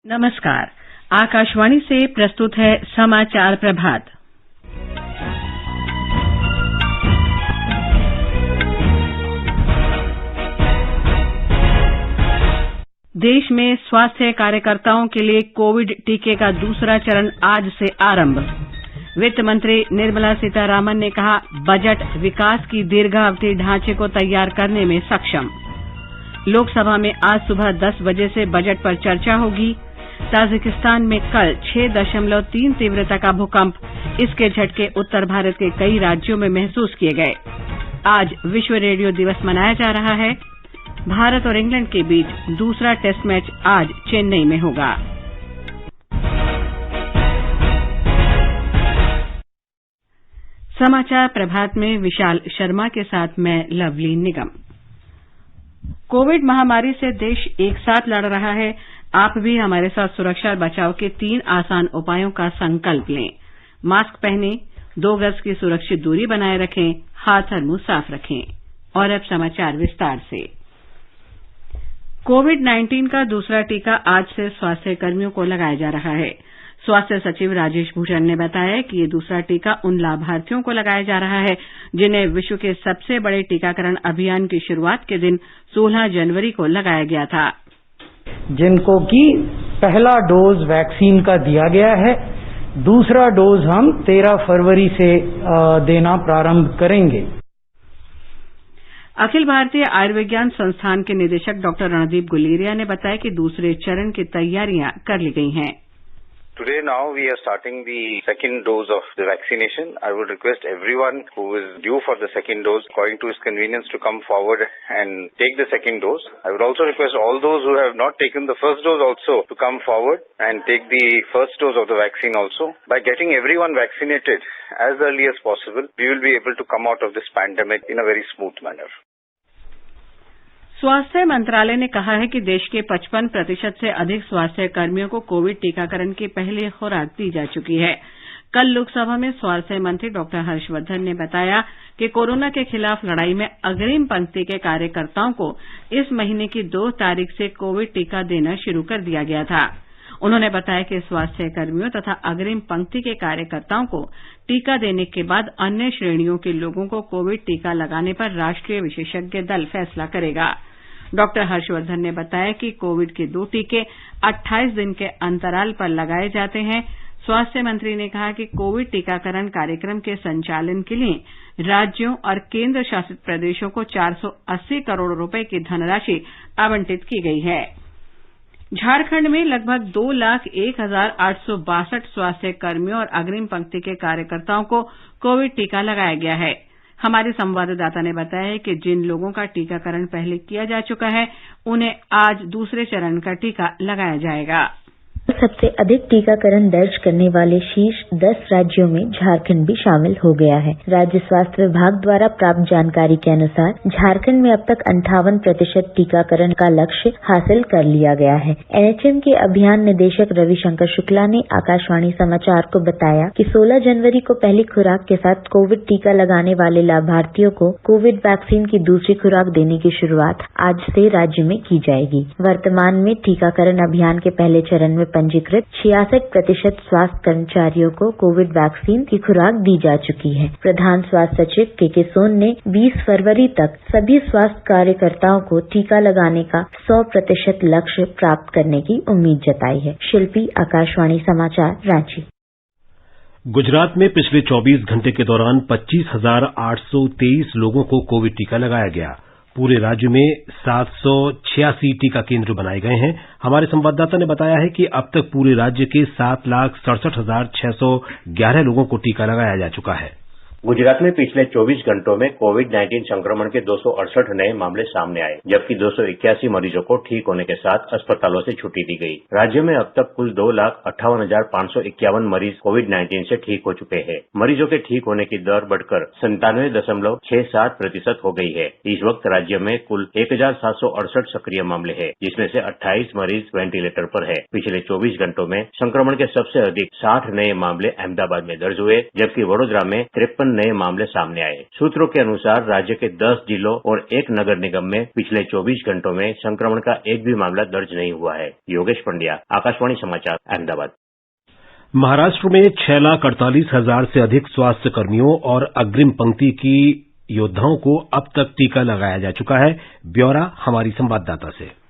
नमस्कार। आकाशवाणी से प्रस्तुत है समाचार प्रभात। देश में स्वास्थ्य कार्यकर्ताओं के लिए कोविड टीके का दूसरा चरण आज से आरंभ। वित्त मंत्री निर्मला सीतारामन ने कहा, बजट विकास की दीर्घावधि ढांचे को तैयार करने में सक्षम। लोकसभा में आज सुबह 10 बजे से बजट पर चर्चा होगी। ताजिकिस्तान में कल 6.3 तीव्रता का भूकंप, इसके झटके उत्तर भारत के कई राज्यों में महसूस किए गए। आज विश्व रेडियो दिवस मनाया जा रहा है। भारत और इंग्लैंड के बीच दूसरा टेस्ट मैच आज चेन्नई में होगा। समाचार प्रभात में विशाल शर्मा के साथ मैं लवली निगम। कोविड महामारी से देश एक साथ लड़ रहा है। आप भी हमारे साथ सुरक्षा और बचाव के 3 आसान उपायों का संकल्प लें। मास्क पहनें, 2 गज की सुरक्षित दूरी बनाए रखें, हाथ और मुंह साफ रखें। और अब समाचार विस्तार से। कोविड-19 का दूसरा टीका आज से स्वास्थ्य कर्मियों को लगाया जा रहा है। स्वास्थ्य सचिव राजेश भूषण ने बताया कि ये दूसरा टीका उन लाभार्थियों को लगाया जा रहा है जिन्हें विश्व के सबसे बड़े टीकाकरण अभियान की शुरुआत के दिन 16 जनवरी को लगाया गया था। जिनको कि पहला डोज वैक्सीन का दिया गया है, दूसरा डोज हम 13 फरवरी से देना प्रारंभ करेंगे। अखिल भारतीय आयुर्विज्ञान संस्थान के निदेशक डॉक्टर रणदीप गुलेरिया ने बताया कि दूसरे चरण की तैयारियां कर ली गई हैं। Today now we are starting the second dose of the vaccination. I would request everyone who is due for the second dose, according to his convenience, to come forward and take the second dose. I would also request all those who have not taken the first dose also to come forward and take the first dose of the vaccine also. By getting everyone vaccinated as early as possible, we will be able to come out of this pandemic in a very smooth manner. स्वास्थ्य मंत्रालय ने कहा है कि देश के 55% से अधिक स्वास्थ्य कर्मियों को कोविड टीकाकरण की पहली खुराक दी जा चुकी है। कल लोकसभा में स्वास्थ्य मंत्री डॉक्टर हर्षवर्धन ने बताया कि कोरोना के खिलाफ लड़ाई में अग्रिम पंक्ति के कार्यकर्ताओं को इस महीने की 2 तारीख से कोविड टीका देना शुरू कर दिया गया था। उन्होंने बताया कि स्वास्थ्य कर्मियों तथा अग्रिम पंक्ति के कार्यकर्ताओं को टीका देने के बाद अन्य श्रेणियों के लोगों को कोविड टीका लगाने पर राष्ट्रीय विशेषज्ञ दल फैसला करेगा। डॉक्टर हर्षवर्धन ने बताया कि कोविड के 2 टीके 28 दिन के अंतराल पर लगाए जाते हैं। स्वास्थ्य मंत्री ने कहा कि कोविड टीकाकरण कार्यक्रम के संचालन के लिए राज्यों और केंद्र शासित प्रदेशों को 480 करोड़ रुपए की धनराशि आवंटित की गई है। झारखंड में लगभग 2,01,862 स्वास्थ्य कर्मियों और अग्रिम पंक्ति के कार्यकर्ताओं को कोविड टीका लगाया गया है। हमारे संवाददाता ने बताया है कि जिन लोगों का टीकाकरण पहले किया जा चुका है, उन्हें आज दूसरे चरण का टीका लगाया जाएगा। सबसे अधिक टीकाकरण दर्ज करने वाले शीर्ष 10 राज्यों में झारखंड भी शामिल हो गया है। राज्य स्वास्थ्य विभाग द्वारा प्राप्त जानकारी के अनुसार झारखंड में अब तक 58% टीकाकरण का लक्ष्य हासिल कर लिया गया है। एनएचएम के अभियान निदेशक रविशंकर शुक्ला ने आकाशवाणी समाचार को बताया कि 16 जनवरी को पहली खुराक के साथ कोविड टीका लगाने वाले लाभार्थियों को कोविड वैक्सीन की दूसरी खुराक देने की शुरुआत आज से राज्य में की जाएगी। वर्तमान में टीकाकरण अभियान के पहले चरण में पंजीकृत 66% स्वास्थ्य कर्मचारियों को कोविड वैक्सीन की खुराक दी जा चुकी है। प्रधान स्वास्थ्य सचिव के सोन ने 20 फरवरी तक सभी स्वास्थ्य कार्यकर्ताओं को टीका लगाने का 100% लक्ष्य प्राप्त करने की उम्मीद जताई है। शिल्पी, आकाशवाणी समाचार, रांची। गुजरात में पिछले 24 घंटे के दौरान 25,823 लोगों को कोविड टीका लगाया गया। पूरे राज्य में 786 टीका केंद्र बनाए गए हैं। हमारे संवाददाता ने बताया है कि अब तक पूरे राज्य के 7,67,611 लोगों को टीका लगाया जा चुका है। गुजरात में पिछले 24 घंटों में कोविड-19 संक्रमण के 268 नए मामले सामने आए, जबकि 281 मरीजों को ठीक होने के साथ अस्पतालों से छुट्टी दी गई। राज्य में अब तक कुल 2,58,551 मरीज कोविड-19 से ठीक हो चुके हैं। मरीजों के ठीक होने की दर बढ़कर 97.67% हो गई है। इस वक्त राज्य में कुल 1,768 सक्रिय मामले हैं, जिसमें से 28 मरीज वेंटिलेटर पर है। पिछले 24 घंटों में संक्रमण के सबसे अधिक 60 नए मामले अहमदाबाद में दर्ज हुए, जबकि वडोदरा में 53 नए मामले सामने आए। सूत्रों के अनुसार राज्य के 10 जिलों और 1 नगर निगम में पिछले 24 घंटों में संक्रमण का एक भी मामला दर्ज नहीं हुआ है। योगेश पंड्या, आकाशवाणी समाचार, अहमदाबाद। महाराष्ट्र में 6,48,000 से अधिक स्वास्थ्य कर्मियों और अग्रिम पंक्ति की योद्धाओं को अब तक टीका लगाया जा चुका है। ब्यौरा हमारी संवाददाता से।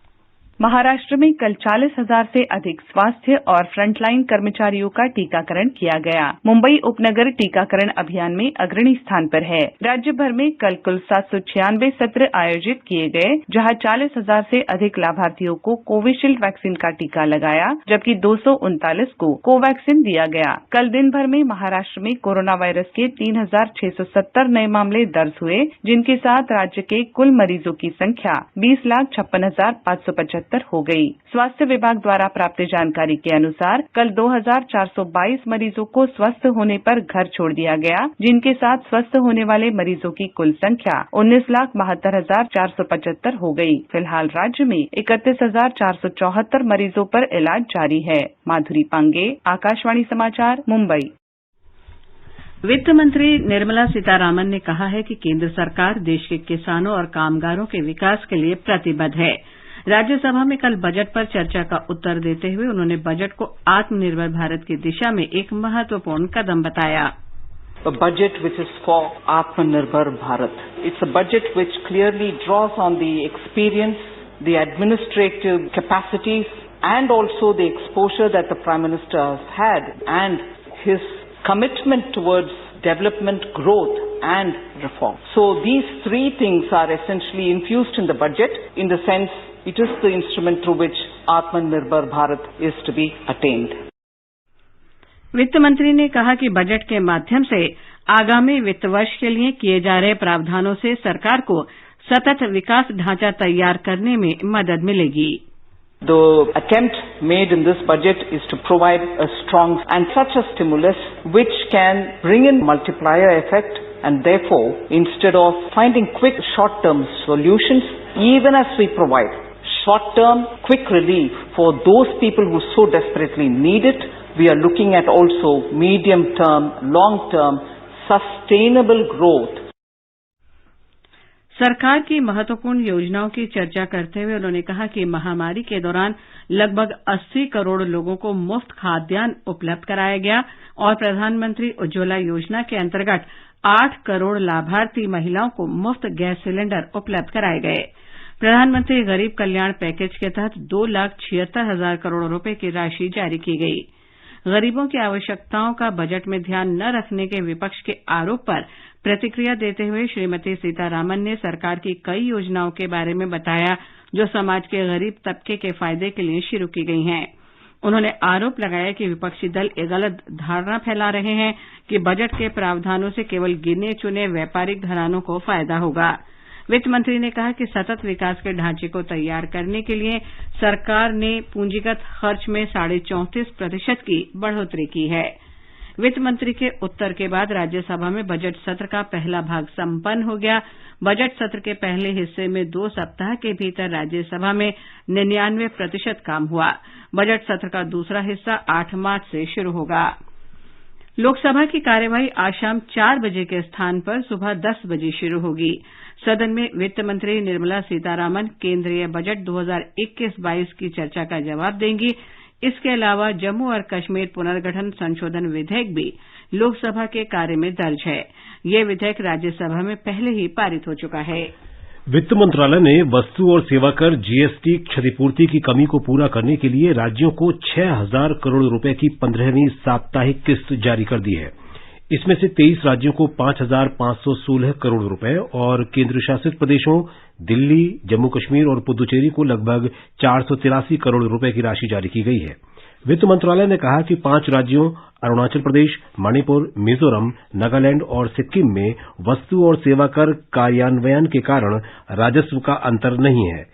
महाराष्ट्र में कल 40,000 से अधिक स्वास्थ्य और फ्रंटलाइन कर्मचारियों का टीकाकरण किया गया। मुंबई उपनगर टीकाकरण अभियान में अग्रणी स्थान पर है। राज्य भर में कल कुल 796 सत्र आयोजित किए गए, जहां 40,000 से अधिक लाभार्थियों को कोविशील्ड वैक्सीन का टीका लगाया, जबकि 239 को कोवैक्सीन दिया गया। कल दिन भर में महाराष्ट्र में कोरोना वायरस के 3,670 नए मामले दर्ज हुए, जिनके साथ राज्य के कुल मरीजों की संख्या 20,56,575 हो गई। स्वास्थ्य विभाग द्वारा प्राप्त जानकारी के अनुसार कल 2,422 मरीजों को स्वस्थ होने पर घर छोड़ दिया गया, जिनके साथ स्वस्थ होने वाले मरीजों की कुल संख्या 19,72,475 हो गई। फिलहाल राज्य में 31,474 मरीजों पर इलाज जारी है। माधुरी पांगे, आकाशवाणी समाचार, मुंबई। वित्त मंत्री निर्मला सीतारामन ने कहा है कि केंद्र सरकार देश के किसानों और कामगारों के विकास के लिए प्रतिबद्ध है। राज्यसभा में कल बजट पर चर्चा का उत्तर देते हुए उन्होंने बजट को आत्मनिर्भर भारत की दिशा में एक महत्वपूर्ण कदम बताया। A budget which is for Atmanirbhar Bharat. It's a budget which clearly draws on the experience, the administrative capacities, and also the exposure that the Prime Minister has had, and his commitment towards development, growth, and reform. So these three things are essentially infused in the budget, in the sense it is the instrument through which Atmanirbhar Bharat is to be attained. वित्त मंत्री ने कहा कि budget के माध्यम से आगामी वित्त वर्ष के लिए किए जा रहे प्रावधानों से सरकार को सतत विकास ढांचा तैयार करने में मदद मिलेगी। The attempt made in this budget is to provide a strong and such a stimulus which can bring in multiplier effect, and therefore instead of finding quick short-term solutions, even as we provide short-term quick relief for those people who so desperately need it, we are looking at also medium-term, long-term, sustainable growth. सरकार की महत्वपूर्ण योजनाओं की चर्चा करते हुए उन्होंने कहा कि महामारी के दौरान लगभग 80 करोड़ लोगों को मुफ्त खाद्यान्न उपलब्ध कराया गया और प्रधानमंत्री उज्ज्वला योजना के अंतर्गत 8 करोड़ लाभार्थी महिलाओं को मुफ्त गैस सिलेंडर उपलब्ध कराए गए। प्रधानमंत्री गरीब कल्याण पैकेज के तहत 2,76,000 करोड़ रुपए की राशि जारी की गई। गरीबों की आवश्यकताओं का बजट में ध्यान न रखने के विपक्ष के आरोप पर प्रतिक्रिया देते हुए श्रीमती सीतारामन ने सरकार की कई योजनाओं के बारे में बताया जो समाज के गरीब तबके के फायदे के लिए शुरू की गई हैं। उन्होंने आरोप लगाया कि विपक्षी दल एक गलत धारणा फैला रहे हैं कि बजट के प्रावधानों से केवल गिने चुने व्यापारिक घरानों को फायदा होगा। वित्त मंत्री ने कहा कि सतत विकास के ढांचे को तैयार करने के लिए सरकार ने पूंजीगत खर्च में 34.5% की बढ़ोतरी की है। वित्त मंत्री के उत्तर के बाद राज्यसभा में बजट सत्र का पहला भाग संपन्न हो गया। बजट सत्र के पहले हिस्से में 2 सप्ताह के भीतर राज्यसभा में 99% काम हुआ। बजट सत्र का दूसरा हिस्सा 8 मार्च से शुरू होगा। लोकसभा की कार्यवाही आज शाम 4 बजे के स्थान पर सुबह 10 बजे शुरू होगी। सदन में वित्त मंत्री निर्मला सीतारामन केंद्रीय बजट 2021-22 की चर्चा का जवाब देंगी। इसके अलावा जम्मू और कश्मीर पुनर्गठन संशोधन विधेयक भी लोकसभा के कार्य में दर्ज है। ये विधेयक राज्यसभा में पहले ही पारित हो चुका है। वित्त मंत्रालय ने वस्तु और सेवा कर जीएसटी क्षतिपूर्ति की कमी को पूरा करने के लिए राज्यों को 6,000 करोड़ रुपए की 15वीं साप्ताहिक किस्त जारी कर दी है। इसमें से 23 राज्यों को 5,516 करोड़ रुपए और केंद्र शासित प्रदेशों दिल्ली, जम्मू कश्मीर और पुदुचेरी को लगभग 483 करोड़ रुपए की राशि जारी की गई है। वित्त मंत्रालय ने कहा कि 5 राज्यों अरुणाचल प्रदेश, मणिपुर, मिजोरम, नागालैंड और सिक्किम में वस्तु और सेवा कर कार्यान्वयन के कारण राजस्व का अंतर नहीं है।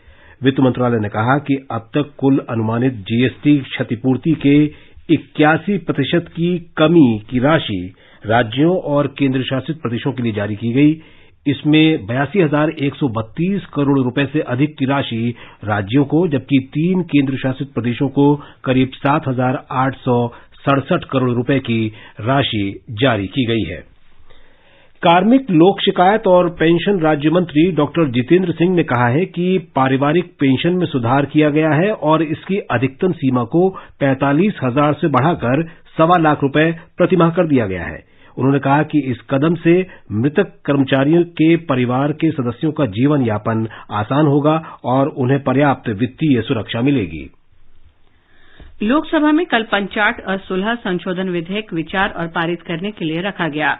वित्त मंत्रालय ने कहा कि अब तक कुल अनुमानित जीएसटी क्षतिपूर्ति के 81% की कमी की राशि राज्यों और केंद्र शासित प्रदेशों के लिए जारी की गई। इसमें 82,132 करोड़ रुपए से अधिक की राशि राज्यों को, जबकि 3 केंद्र शासित प्रदेशों को करीब 7,867 करोड़ रुपए की राशि जारी की गई है। कार्मिक लोक शिकायत और पेंशन राज्य मंत्री डॉक्टर जितेंद्र सिंह ने कहा है कि पारिवारिक पेंशन में सुधार किया गया है और इसकी अधिकतम सीमा को 45,000 से बढ़ाकर 1.25 लाख रुपए प्रतिमाह कर दिया गया है। उन्होंने कहा कि इस कदम से मृतक कर्मचारियों के परिवार के सदस्यों का जीवन यापन आसान होगा और उन्हें पर्याप्त वित्तीय सुरक्षा मिलेगी। लोकसभा में कल पंचाट और सुलह संशोधन विधेयक विचार और पारित करने के लिए रखा गया।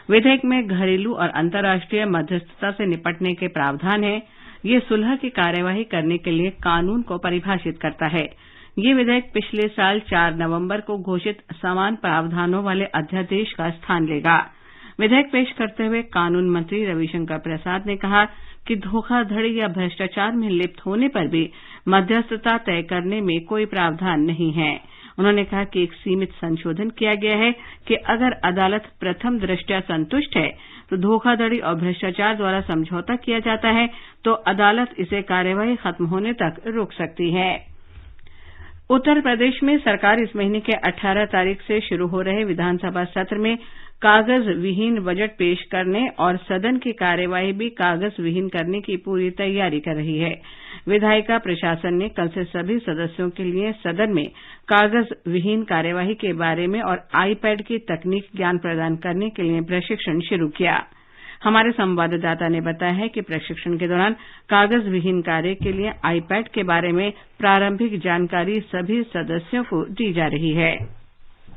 विधेयक में घरेलू और अंतर्राष्ट्रीय मध्यस्थता से निपटने के प्रावधान हैं। ये सुलह की कार्यवाही करने के लिए कानून को परिभाषित करता है। ये विधेयक पिछले साल 4 नवंबर को घोषित समान प्रावधानों वाले अध्यादेश का स्थान लेगा। विधेयक पेश करते हुए कानून मंत्री रविशंकर प्रसाद ने कहा कि धोखाधड़ी या भ्रष्टाचार में लिप्त होने पर भी मध्यस्थता तय करने में कोई प्रावधान नहीं है। उन्होंने कहा कि एक सीमित संशोधन किया गया है कि अगर अदालत प्रथम दृष्टया संतुष्ट है तो धोखाधड़ी और भ्रष्टाचार द्वारा समझौता किया जाता है तो अदालत इसे कार्यवाही खत्म होने तक रोक सकती है। उत्तर प्रदेश में सरकार इस महीने के 18 तारीख से शुरू हो रहे विधानसभा सत्र में कागज विहीन बजट पेश करने और सदन की कार्यवाही भी कागज विहीन करने की पूरी तैयारी कर रही है। विधायिका प्रशासन ने कल से सभी सदस्यों के लिए सदन में कागज विहीन कार्यवाही के बारे में और आईपैड की तकनीक ज्ञान प्रदान करने के लिए प्रशिक्षण शुरू किया। हमारे संवाददाता ने बताया है कि प्रशिक्षण के दौरान कागज विहीन कार्य के लिए आईपैड के बारे में प्रारंभिक जानकारी सभी सदस्यों को दी जा रही है।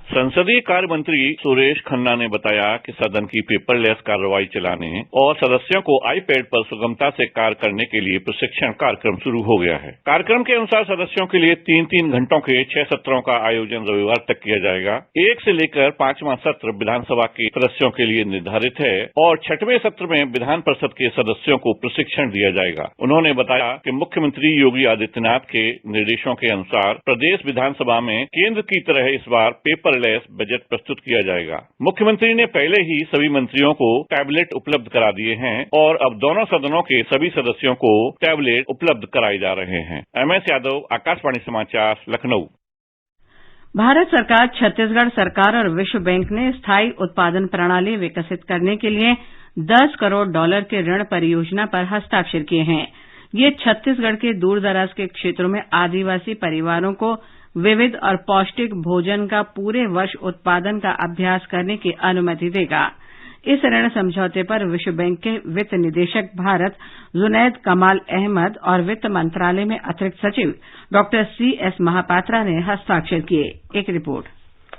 संसदीय कार्य मंत्री सुरेश खन्ना ने बताया कि सदन की पेपरलेस कार्रवाई चलाने और सदस्यों को आईपैड पर सुगमता से कार्य करने के लिए प्रशिक्षण कार्यक्रम शुरू हो गया है। कार्यक्रम के अनुसार सदस्यों के लिए 3-3 घंटों के 6 सत्रों का आयोजन रविवार तक किया जाएगा। 1 से लेकर 5वां सत्र विधानसभा के सदस्यों के लिए निर्धारित है और 6वें सत्र में विधान परिषद के सदस्यों को प्रशिक्षण दिया जाएगा। उन्होंने बताया कि मुख्यमंत्री योगी आदित्यनाथ के निर्देशों के अनुसार प्रदेश विधानसभा में केंद्र की तरह इस बार पेपरलेस बजट प्रस्तुत किया जाएगा। मुख्यमंत्री ने पहले ही सभी मंत्रियों को टैबलेट उपलब्ध करा दिए हैं और अब दोनों सदनों के सभी सदस्यों को टैबलेट उपलब्ध कराए जा रहे हैं। MS यादव, आकाशवाणी समाचार, लखनऊ। भारत सरकार, छत्तीसगढ़ सरकार और विश्व बैंक ने स्थायी उत्पादन प्रणाली विकसित करने के लिए $10 करोड़ के ऋण परियोजना पर हस्ताक्षर किए हैं। ये छत्तीसगढ़ के दूरदराज के क्षेत्रों में आदिवासी परिवारों को विविध और पौष्टिक भोजन का पूरे वर्ष उत्पादन का अभ्यास करने की अनुमति देगा। इस ऋण समझौते पर विश्व बैंक के वित्त निदेशक भारत जुनैद कमाल अहमद और वित्त मंत्रालय में अतिरिक्त सचिव डॉक्टर CS महापात्रा ने हस्ताक्षर किए। एक रिपोर्ट।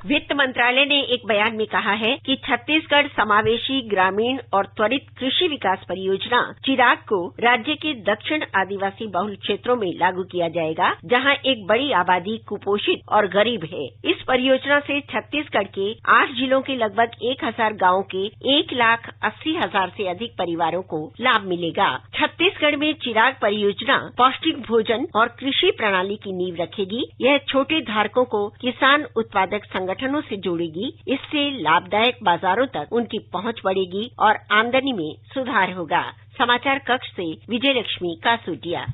वित्त मंत्रालय ने एक बयान में कहा है कि छत्तीसगढ़ समावेशी ग्रामीण और त्वरित कृषि विकास परियोजना चिराग को राज्य के दक्षिण आदिवासी बहुल क्षेत्रों में लागू किया जाएगा, जहां एक बड़ी आबादी कुपोषित और गरीब है। इस परियोजना से छत्तीसगढ़ के 8 जिलों के लगभग 1000 गांवों के 1,80,000 से अधिक परिवारों को लाभ मिलेगा। छत्तीसगढ़ में चिराग परियोजना पौष्टिक भोजन और कृषि प्रणाली की नींव रखेगी। यह छोटे धारकों को किसान उत्पादक संगठनों से जोड़ेगी। इससे लाभदायक बाजारों तक उनकी पहुंच बढ़ेगी और आमदनी में सुधार होगा। समाचार कक्ष से विजयलक्ष्मी कासूटिया।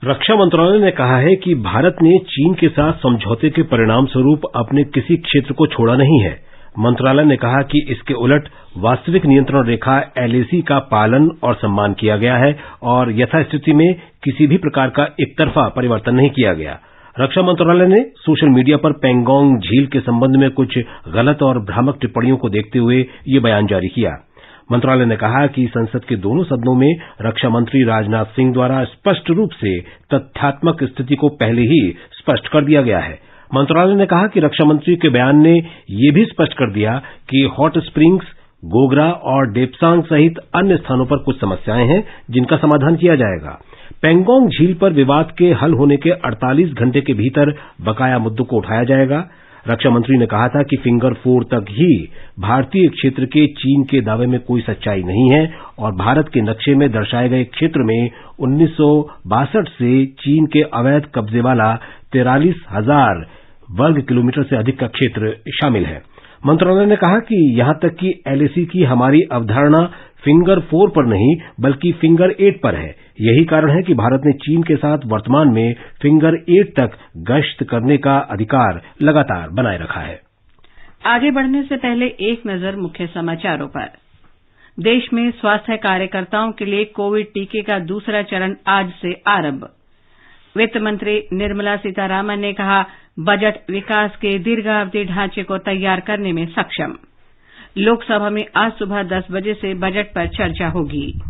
रक्षा मंत्रालय ने कहा है कि भारत ने चीन के साथ समझौते के परिणाम स्वरूप अपने किसी क्षेत्र को छोड़ा नहीं है। मंत्रालय ने कहा कि इसके उलट वास्तविक नियंत्रण रेखा LAC का पालन और सम्मान किया गया है और यथास्थिति में किसी भी प्रकार का एकतरफा परिवर्तन नहीं किया गया। रक्षा मंत्रालय ने सोशल मीडिया पर पेंगोंग झील के संबंध में कुछ गलत और भ्रामक टिप्पणियों को देखते हुए ये बयान जारी किया। मंत्रालय ने कहा कि संसद के दोनों सदनों में रक्षा मंत्री राजनाथ सिंह द्वारा स्पष्ट रूप से तथ्यात्मक स्थिति को पहले ही स्पष्ट कर दिया गया है। मंत्रालय ने कहा कि रक्षा मंत्री के बयान ने ये भी स्पष्ट कर दिया कि हॉट स्प्रिंग्स, गोगरा और डेपसांग सहित अन्य स्थानों पर कुछ समस्याएं हैं जिनका समाधान किया जाएगा। पेंगोंग झील पर विवाद के हल होने के 48 घंटे के भीतर बकाया मुद्दों को उठाया जाएगा। रक्षा मंत्री ने कहा था कि फिंगर 4 तक ही भारतीय क्षेत्र के चीन के दावे में कोई सच्चाई नहीं है और भारत के नक्शे में दर्शाए गए क्षेत्र में 1962 से चीन के अवैध कब्जे वाला 43,000 वर्ग किलोमीटर से अधिक का क्षेत्र शामिल है। मंत्रालय ने कहा कि यहां तक कि LAC की हमारी अवधारणा फिंगर 4 पर नहीं बल्कि फिंगर 8 पर है। यही कारण है कि भारत ने चीन के साथ वर्तमान में फिंगर 8 तक गश्त करने का अधिकार लगातार बनाए रखा है। आगे बढ़ने से पहले एक नजर मुख्य समाचारों पर। देश में स्वास्थ्य कार्यकर्ताओं के लिए कोविड टीके का दूसरा चरण आज से आरंभ। वित्त मंत्री निर्मला सीतारामन ने कहा, बजट विकास के दीर्घावधि ढांचे को तैयार करने में सक्षम। लोकसभा में आज सुबह 10 बजे से बजट पर चर्चा होगी।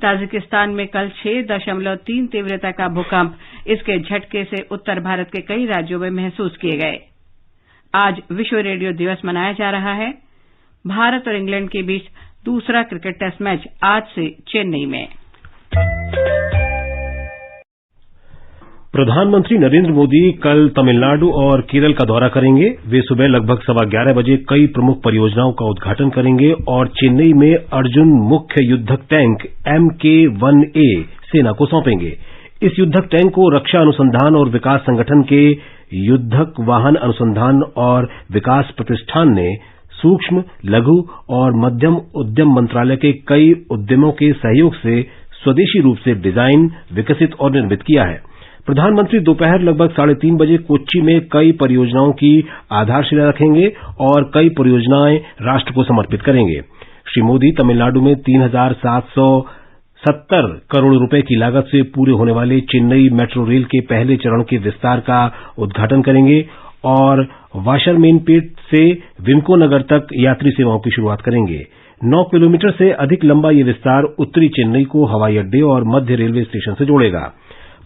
ताजिकिस्तान में कल 6.3 तीव्रता का भूकंप, इसके झटके से उत्तर भारत के कई राज्यों में महसूस किए गए। आज विश्व रेडियो दिवस मनाया जा रहा है। भारत और इंग्लैंड के बीच दूसरा क्रिकेट टेस्ट मैच आज से चेन्नई में। प्रधानमंत्री नरेंद्र मोदी कल तमिलनाडु और केरल का दौरा करेंगे। वे सुबह लगभग 11:15 बजे कई प्रमुख परियोजनाओं का उद्घाटन करेंगे और चेन्नई में अर्जुन मुख्य युद्धक टैंक MK-1A सेना को सौंपेंगे। इस युद्धक टैंक को रक्षा अनुसंधान और विकास संगठन के युद्धक वाहन अनुसंधान और विकास प्रतिष्ठान ने सूक्ष्म, लघु और मध्यम उद्यम मंत्रालय के कई उद्यमों के सहयोग से स्वदेशी रूप से डिजाइन, विकसित और निर्मित किया है। प्रधानमंत्री दोपहर लगभग 3:30 बजे कोच्चि में कई परियोजनाओं की आधारशिला रखेंगे और कई परियोजनाएं राष्ट्र को समर्पित करेंगे। श्री मोदी तमिलनाडु में 3,770 करोड़ रुपए की लागत से पूरे होने वाले चेन्नई मेट्रो रेल के पहले चरण के विस्तार का उद्घाटन करेंगे और वाशरमेनपेट से विम्को नगर तक यात्री सेवाओं की शुरुआत करेंगे। 9 किलोमीटर से अधिक लंबा ये विस्तार उत्तरी चेन्नई को हवाई अड्डे और मध्य रेलवे स्टेशन से जोड़ेगा।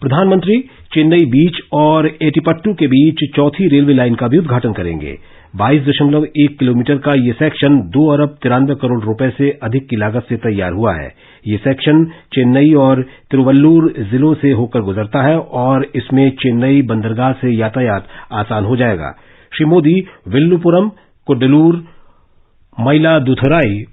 प्रधानमंत्री चेन्नई बीच और एटिपट्टू के बीच चौथी रेलवे लाइन का भी उद्घाटन करेंगे। 22.1 किलोमीटर का ये सेक्शन 2 अरब 93 करोड़ रुपए से अधिक की लागत से तैयार हुआ है। ये सेक्शन चेन्नई और तिरुवल्लुर जिलों से होकर गुजरता है और इसमें चेन्नई बंदरगाह से यातायात आसान हो जाएगा। श्री मोदी विल्लुपुरम, कुड्डलूर, मयिलादुथुराई,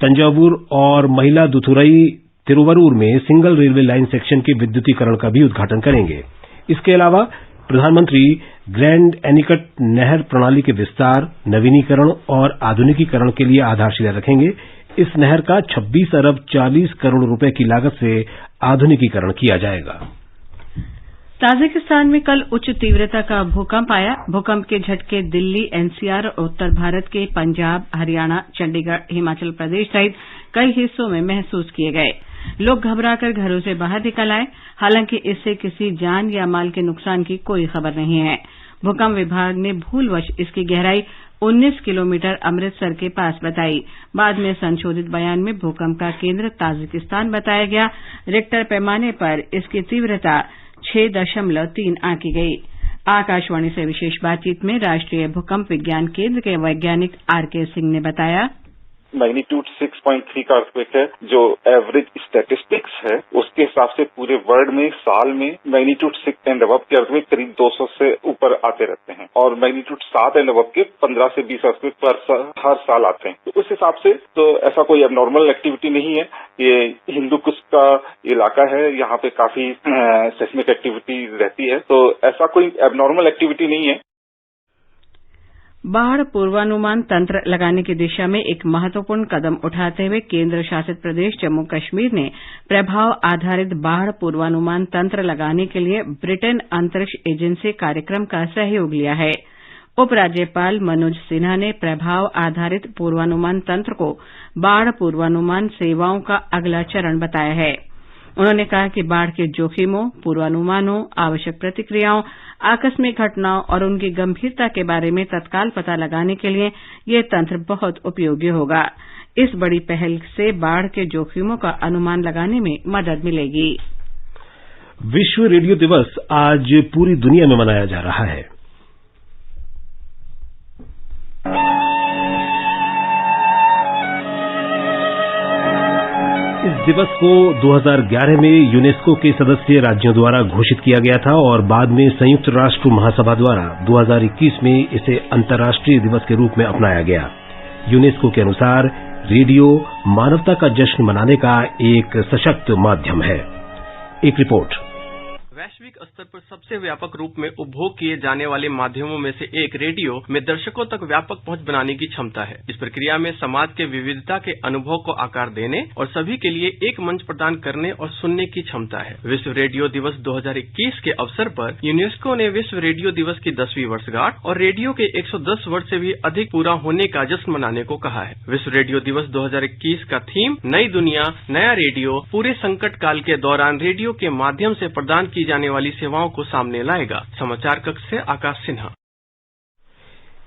तंजावुर और मयिलादुथुराई तिरुवरूर में सिंगल रेलवे लाइन सेक्शन के विद्युतीकरण का भी उद्घाटन करेंगे। इसके अलावा प्रधानमंत्री ग्रैंड एनिकट नहर प्रणाली के विस्तार, नवीनीकरण और आधुनिकीकरण के लिए आधारशिला रखेंगे। इस नहर का 26 अरब 40 करोड़ रुपए की लागत से आधुनिकीकरण किया जाएगा। ताजिकिस्तान में कल उच्च तीव्रता का भूकंप आया। भूकंप के झटके दिल्ली, NCR और उत्तर भारत के पंजाब, हरियाणा, चंडीगढ़, हिमाचल प्रदेश सहित कई हिस्सों में महसूस किए गए। लोग घबराकर घरों से बाहर निकल आए। हालांकि इससे किसी जान या माल के नुकसान की कोई खबर नहीं है। भूकंप विभाग ने भूलवश इसकी गहराई 19 किलोमीटर अमृतसर के पास बताई। बाद में संशोधित बयान में भूकंप का केंद्र ताजिकिस्तान बताया गया। रिक्टर पैमाने पर इसकी तीव्रता 6.3 आंकी गई। आकाशवाणी से विशेष बातचीत में राष्ट्रीय भूकंप विज्ञान केंद्र के वैज्ञानिक RK सिंह ने बताया, मैग्नीट्यूड 6.3 का अर्थक्वेक है, जो एवरेज स्टैटिस्टिक्स है उसके हिसाब से पूरे वर्ल्ड में साल में मैग्नीट्यूड 6 एंड अबव के अर्थक्वेक करीब 200 से ऊपर आते रहते हैं और मैग्नीट्यूड 7 एंड अबव के 15 से 20 अर्थक्वेक हर साल आते हैं। तो उस हिसाब से तो ऐसा कोई एबनॉर्मल एक्टिविटी नहीं है। ये हिंदू कुश का इलाका है, यहाँ पे काफी सेस्मिक एक्टिविटी रहती है, तो ऐसा कोई एबनॉर्मल एक्टिविटी नहीं है। बाढ़ पूर्वानुमान तंत्र लगाने की दिशा में एक महत्वपूर्ण कदम उठाते हुए केंद्र शासित प्रदेश जम्मू कश्मीर ने प्रभाव आधारित बाढ़ पूर्वानुमान तंत्र लगाने के लिए ब्रिटेन अंतरिक्ष एजेंसी कार्यक्रम का सहयोग लिया है। उपराज्यपाल मनोज सिन्हा ने प्रभाव आधारित पूर्वानुमान तंत्र को बाढ़ पूर्वानुमान सेवाओं का अगला चरण बताया है। उन्होंने कहा कि बाढ़ के जोखिमों, पूर्वानुमानों, आवश्यक प्रतिक्रियाओं, आकस्मिक घटनाओं और उनकी गंभीरता के बारे में तत्काल पता लगाने के लिए यह तंत्र बहुत उपयोगी होगा। इस बड़ी पहल से बाढ़ के जोखिमों का अनुमान लगाने में मदद मिलेगी। विश्व रेडियो दिवस आज पूरी दुनिया में मनाया जा रहा है। इस दिवस को 2011 में यूनेस्को के सदस्य राज्यों द्वारा घोषित किया गया था और बाद में संयुक्त राष्ट्र महासभा द्वारा 2021 में इसे अंतर्राष्ट्रीय दिवस के रूप में अपनाया गया। यूनेस्को के अनुसार रेडियो मानवता का जश्न मनाने का एक सशक्त माध्यम है। एक रिपोर्ट। वैश्विक स्तर पर सबसे व्यापक रूप में उपभोग किए जाने वाले माध्यमों में से एक रेडियो में दर्शकों तक व्यापक पहुंच बनाने की क्षमता है। इस प्रक्रिया में समाज के विविधता के अनुभव को आकार देने और सभी के लिए एक मंच प्रदान करने और सुनने की क्षमता है। विश्व रेडियो दिवस 2021 के अवसर पर यूनेस्को ने विश्व रेडियो दिवस की 10वीं वर्षगांठ और रेडियो के 110 वर्ष से भी अधिक पूरा होने का जश्न मनाने को कहा है। विश्व रेडियो दिवस 2021 का थीम नई दुनिया नया रेडियो पूरे संकट काल के दौरान रेडियो के माध्यम से प्रदान की जाने वाली सेवाओं को सामने लाएगा। समाचार कक्ष से आकाश सिन्हा।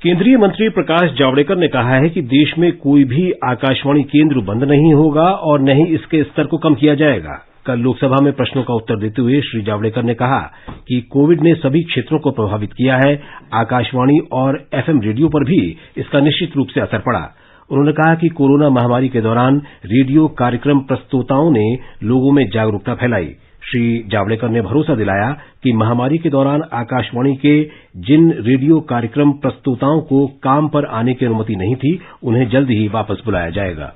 केंद्रीय मंत्री प्रकाश जावड़ेकर ने कहा है कि देश में कोई भी आकाशवाणी केंद्र बंद नहीं होगा और न ही इसके स्तर को कम किया जाएगा। कल लोकसभा में प्रश्नों का उत्तर देते हुए श्री जावड़ेकर ने कहा कि कोविड ने सभी क्षेत्रों को प्रभावित किया है। आकाशवाणी और एफएम रेडियो पर भी इसका निश्चित रूप से असर पड़ा। उन्होंने कहा कि कोरोना महामारी के दौरान रेडियो कार्यक्रम प्रस्तोताओं ने लोगों में जागरूकता फैलाई। श्री जावड़ेकर ने भरोसा दिलाया कि महामारी के दौरान आकाशवाणी के जिन रेडियो कार्यक्रम प्रस्तोताओं को काम पर आने की अनुमति नहीं थी, उन्हें जल्द ही वापस बुलाया जाएगा।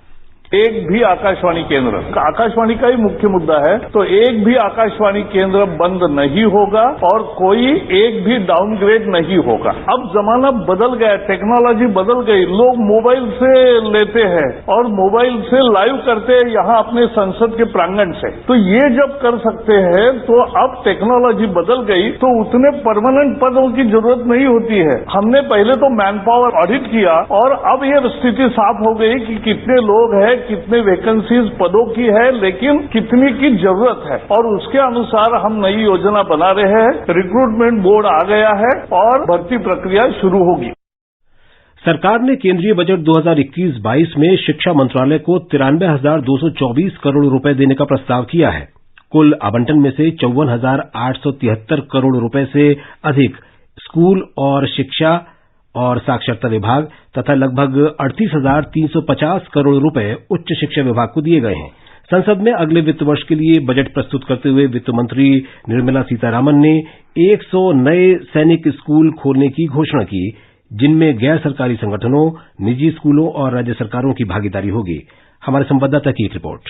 एक भी आकाशवाणी केंद्र, आकाशवाणी का ही मुख्य मुद्दा है, तो एक भी आकाशवाणी केंद्र बंद नहीं होगा और कोई एक भी डाउनग्रेड नहीं होगा। अब जमाना बदल गया, टेक्नोलॉजी बदल गई, लोग मोबाइल से लेते हैं और मोबाइल से लाइव करते हैं यहाँ अपने संसद के प्रांगण से। तो ये जब कर सकते हैं तो अब टेक्नोलॉजी बदल गई तो उतने परमानेंट पदों की जरूरत नहीं होती है। हमने पहले तो मैन पावर ऑडिट किया और अब ये स्थिति साफ हो गई कि कितने लोग हैं, कितने वैकेंसीज पदों की है, लेकिन कितनी की जरूरत है और उसके अनुसार हम नई योजना बना रहे हैं। रिक्रूटमेंट बोर्ड आ गया है और भर्ती प्रक्रिया शुरू होगी। सरकार ने केंद्रीय बजट 2021-22 में शिक्षा मंत्रालय को 93,224 करोड़ रुपए देने का प्रस्ताव किया है। कुल आवंटन में से 54,873 करोड़ रुपए से अधिक स्कूल और शिक्षा और साक्षरता विभाग तथा लगभग 38,350 करोड़ रुपए उच्च शिक्षा विभाग को दिए गए हैं। संसद में अगले वित्त वर्ष के लिए बजट प्रस्तुत करते हुए वित्त मंत्री निर्मला सीतारामन ने 100 नए सैनिक स्कूल खोलने की घोषणा की, जिनमें गैर सरकारी संगठनों, निजी स्कूलों और राज्य सरकारों की भागीदारी होगी। हमारे संवाददाता की एक रिपोर्ट।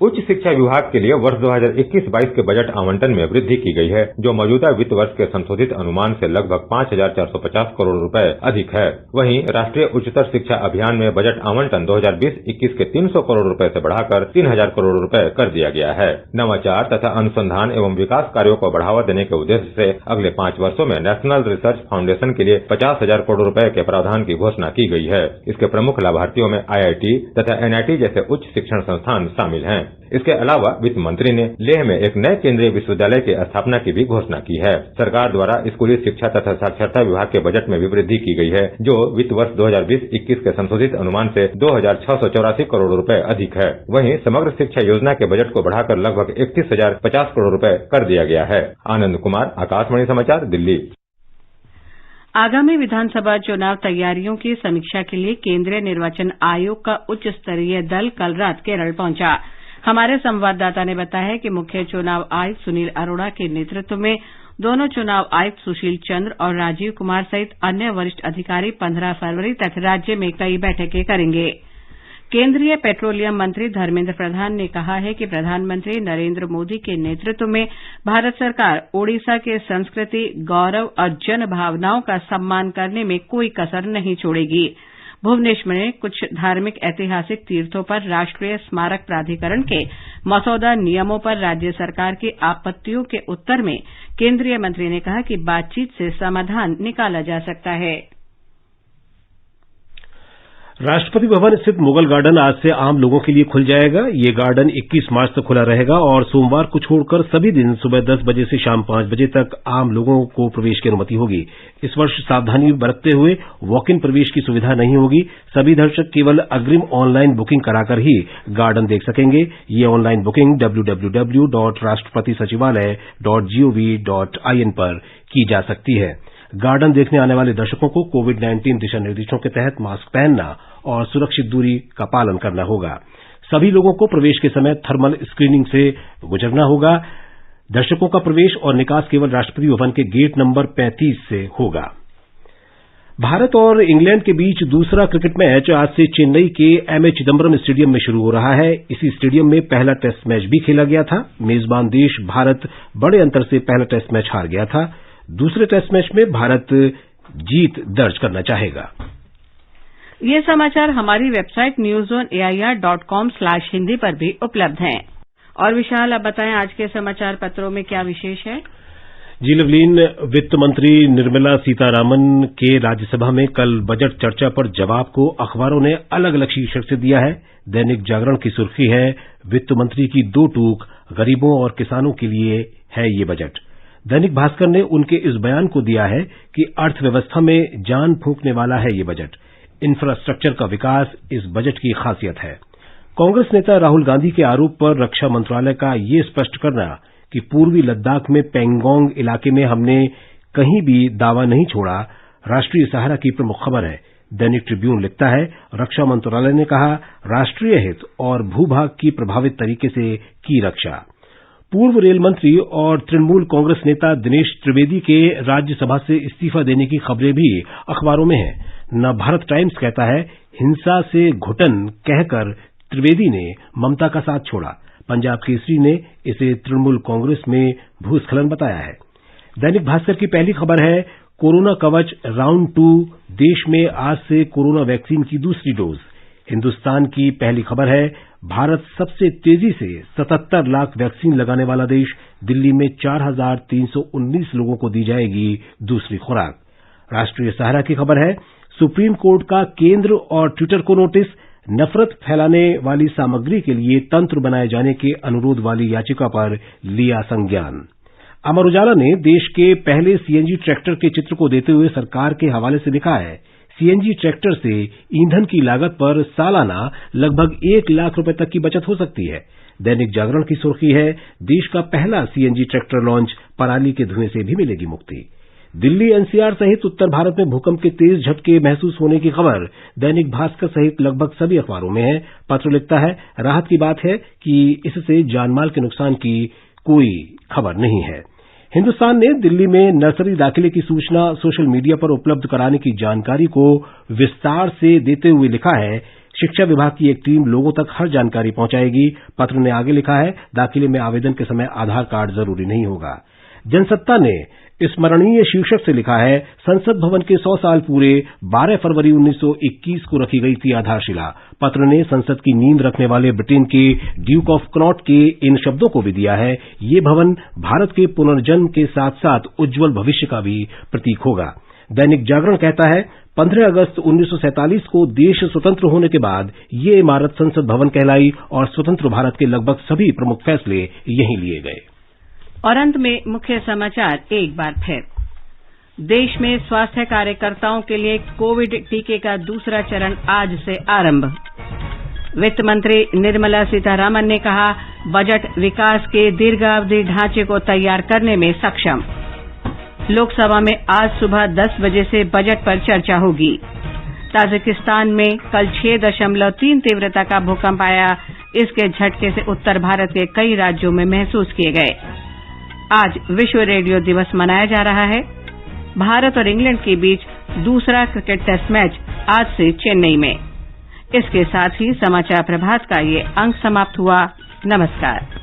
उच्च शिक्षा विभाग के लिए वर्ष 2021-22 के बजट आवंटन में वृद्धि की गई है, जो मौजूदा वित्त वर्ष के संशोधित अनुमान से लगभग 5,450 करोड़ रुपए अधिक है। वहीं राष्ट्रीय उच्चतर शिक्षा अभियान में बजट आवंटन 2020-21 के 300 करोड़ रुपए से बढ़ाकर 3,000 करोड़ रुपए कर दिया गया है। नवाचार तथा अनुसंधान एवं विकास कार्यों को बढ़ावा देने के उद्देश्य से अगले 5 वर्षों में नेशनल रिसर्च फाउंडेशन के लिए 50,000 करोड़ रुपए के प्रावधान की घोषणा की गई है। इसके प्रमुख लाभार्थियों में IIT तथा NIT जैसे उच्च शिक्षण संस्थान शामिल हैं। इसके अलावा वित्त मंत्री ने लेह में एक नए केंद्रीय विश्वविद्यालय की स्थापना की भी घोषणा की है। सरकार द्वारा स्कूली शिक्षा तथा साक्षरता विभाग के बजट में भी वृद्धि की गई है, जो वित्त वर्ष 2020-21 के संशोधित अनुमान से 2,684 करोड़ रुपए अधिक है। वहीं समग्र शिक्षा योजना के बजट को बढ़ाकर लगभग 31,050 करोड़ रुपए कर दिया गया है। आनंद कुमार, आकाशवाणी समाचार, दिल्ली। आगामी विधानसभा चुनाव तैयारियों की समीक्षा के लिए केंद्रीय निर्वाचन आयोग का उच्च स्तरीय दल कल रात केरल पहुंचा। हमारे संवाददाता ने बताया कि मुख्य चुनाव आयुक्त सुनील अरोड़ा के नेतृत्व में दोनों चुनाव आयुक्त सुशील चंद्र और राजीव कुमार सहित अन्य वरिष्ठ अधिकारी 15 फरवरी तक राज्य में कई बैठकें करेंगे। केंद्रीय पेट्रोलियम मंत्री धर्मेंद्र प्रधान ने कहा है कि प्रधानमंत्री नरेंद्र मोदी के नेतृत्व में भारत सरकार ओडिशा के संस्कृति, गौरव और जन भावनाओं का सम्मान करने में कोई कसर नहीं छोड़ेगी। भुवनेश्वर में कुछ धार्मिक ऐतिहासिक तीर्थों पर राष्ट्रीय स्मारक प्राधिकरण के मसौदा नियमों पर राज्य सरकार की आपत्तियों के उत्तर में केंद्रीय मंत्री ने कहा कि बातचीत से समाधान निकाला जा सकता है। राष्ट्रपति भवन स्थित मुगल गार्डन आज से आम लोगों के लिए खुल जाएगा। ये गार्डन 21 मार्च तक खुला रहेगा और सोमवार को छोड़कर सभी दिन सुबह 10 बजे से शाम 5 बजे तक आम लोगों को प्रवेश की अनुमति होगी। इस वर्ष सावधानी बरतते हुए वॉक इन प्रवेश की सुविधा नहीं होगी। सभी दर्शक केवल अग्रिम ऑनलाइन बुकिंग कराकर ही गार्डन देख सकेंगे। ये ऑनलाइन बुकिंग www.rashtrapatisachivale.gov.in पर की जा सकती है। गार्डन देखने आने वाले दर्शकों को कोविड-19 दिशा निर्देशों के तहत मास्क पहनना और सुरक्षित दूरी का पालन करना होगा। सभी लोगों को प्रवेश के समय थर्मल स्क्रीनिंग से गुजरना होगा। दर्शकों का प्रवेश और निकास केवल राष्ट्रपति भवन के गेट नंबर 35 से होगा। भारत और इंग्लैंड के बीच दूसरा क्रिकेट मैच आज से चेन्नई के एमए चिदम्बरम स्टेडियम में शुरू हो रहा है। इसी स्टेडियम में पहला टेस्ट मैच भी खेला गया था। मेजबान देश भारत बड़े अंतर से पहला टेस्ट मैच हार गया था। दूसरे टेस्ट मैच में भारत जीत दर्ज करना चाहेगा। ये समाचार हमारी वेबसाइट newzoneair.com/हिंदी पर भी उपलब्ध हैं। और विशाल, अब बताएं आज के समाचार पत्रों में क्या विशेष है। जी लवलीन, वित्त मंत्री निर्मला सीतारामन के राज्यसभा में कल बजट चर्चा पर जवाब को अखबारों ने अलग अलग शीर्षक से दिया है। दैनिक जागरण की सुर्खी है, वित्त मंत्री की 2 टूक, गरीबों और किसानों के लिए है ये बजट। दैनिक भास्कर ने उनके इस बयान को दिया है कि अर्थव्यवस्था में जान फूंकने वाला है ये बजट। इंफ्रास्ट्रक्चर का विकास इस बजट की खासियत है। कांग्रेस नेता राहुल गांधी के आरोप पर रक्षा मंत्रालय का ये स्पष्ट करना कि पूर्वी लद्दाख में पैंगोंग इलाके में हमने कहीं भी दावा नहीं छोड़ा, राष्ट्रीय सहारा की प्रमुख खबर है। दैनिक ट्रिब्यून लिखता है, रक्षा मंत्रालय ने कहा, राष्ट्रीय हित और भूभाग की प्रभावित तरीके से की रक्षा। पूर्व रेल मंत्री और तृणमूल कांग्रेस नेता दिनेश त्रिवेदी के राज्यसभा से इस्तीफा देने की खबरें भी अखबारों में हैं। नवभारत टाइम्स कहता है, हिंसा से घुटन कहकर त्रिवेदी ने ममता का साथ छोड़ा। पंजाब केसरी ने इसे तृणमूल कांग्रेस में भूस्खलन बताया है। दैनिक भास्कर की पहली खबर है, कोरोना कवच राउंड 2, देश में आज से कोरोना वैक्सीन की दूसरी डोज। हिंदुस्तान की पहली खबर है, भारत सबसे तेजी से 77 लाख वैक्सीन लगाने वाला देश, दिल्ली में 4,319 लोगों को दी जाएगी दूसरी खुराक। राष्ट्रीय सहारा की खबर है, सुप्रीम कोर्ट का केंद्र और ट्विटर को नोटिस, नफरत फैलाने वाली सामग्री के लिए तंत्र बनाए जाने के अनुरोध वाली याचिका पर लिया संज्ञान। अमर उजाला ने देश के पहले सीएनजी ट्रैक्टर के चित्र को देते हुए सरकार के हवाले से लिखा है, सीएनजी ट्रैक्टर से ईंधन की लागत पर सालाना लगभग 1 लाख रुपए तक की बचत हो सकती है। दैनिक जागरण की सुर्खी है, देश का पहला सीएनजी ट्रैक्टर लॉन्च, पराली के धुएं से भी मिलेगी मुक्ति। दिल्ली एनसीआर सहित उत्तर भारत में भूकंप के तेज झटके महसूस होने की खबर दैनिक भास्कर सहित लगभग सभी अखबारों में है। पत्र लिखता है, राहत की बात है कि इससे जानमाल के नुकसान की कोई खबर नहीं है। हिंदुस्तान ने दिल्ली में नर्सरी दाखिले की सूचना सोशल मीडिया पर उपलब्ध कराने की जानकारी को विस्तार से देते हुए लिखा है, शिक्षा विभाग की एक टीम लोगों तक हर जानकारी पहुंचाएगी। पत्र ने आगे लिखा है, दाखिले में आवेदन के समय आधार कार्ड जरूरी नहीं होगा। जनसत्ता ने स्मरणीय शीर्षक से लिखा है, संसद भवन के 100 साल पूरे, 12 फरवरी 1921 को रखी गई थी आधारशिला। पत्र ने संसद की नींव रखने वाले ब्रिटेन के ड्यूक ऑफ कनॉट के इन शब्दों को भी दिया है, ये भवन भारत के पुनर्जन्म के साथ साथ उज्जवल भविष्य का भी प्रतीक होगा। दैनिक जागरण कहता है, 15 अगस्त 1947 को देश स्वतंत्र होने के बाद ये इमारत संसद भवन कहलाई और स्वतंत्र भारत के लगभग सभी प्रमुख फैसले यहीं लिए गए। और अंत में मुख्य समाचार एक बार फिर, देश में स्वास्थ्य कार्यकर्ताओं के लिए कोविड टीके का दूसरा चरण आज से आरंभ। वित्त मंत्री निर्मला सीतारामन ने कहा, बजट विकास के दीर्घावधि ढांचे को तैयार करने में सक्षम। लोकसभा में आज सुबह 10 बजे से बजट पर चर्चा होगी। ताजिकिस्तान में कल 6.3 तीव्रता का भूकंप आया। इसके झटके से उत्तर भारत के कई राज्यों में महसूस किए गए। आज विश्व रेडियो दिवस मनाया जा रहा है। भारत और इंग्लैंड के बीच दूसरा क्रिकेट टेस्ट मैच आज से चेन्नई में। इसके साथ ही समाचार प्रभात का ये अंक समाप्त हुआ। नमस्कार।